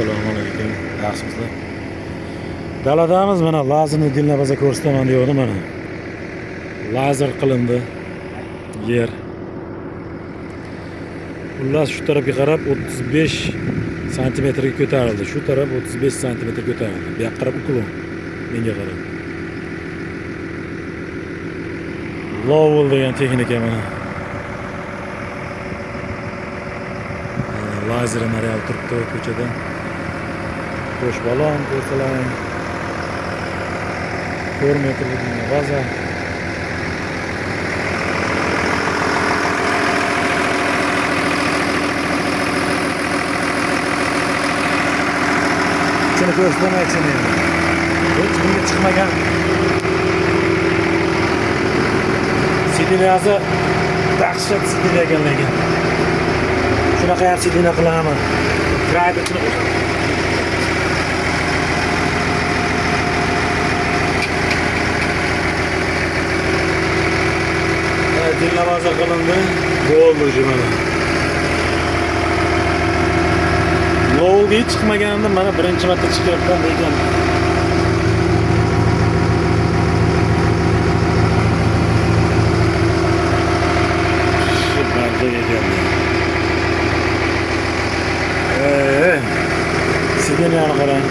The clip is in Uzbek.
Assalomu alaykum. Yaxshimisizlar? Daladamiz mana lazerni dinlabaza ko'rsataman degandim mana. Lazer qilindi. Yer. Xullas shu tarafga qarab 35 santimetrga ko'tarildi. Shu taraf 35 santimetr ko'tarildi. Bu yoqqa qarab uklon. Menga qarab. Lowell degan texnika mana. Lazer areal turibdi ko'chada. Qo'sh balon ko'rsalang. 4 metrlik baza. Seni ko'rsatmoqchiman endi. Hech bunga chiqmagan. Sidilasi dahshat sidila ekanligi. Shunaqa ham sidila qilaman. Krayda dinlamaza qilindi. Bo'ldi mana. Lowga hech chiqmagandim, mana birinchi marta chiqyapman lekin shu barda ekan. Sidilani qarang.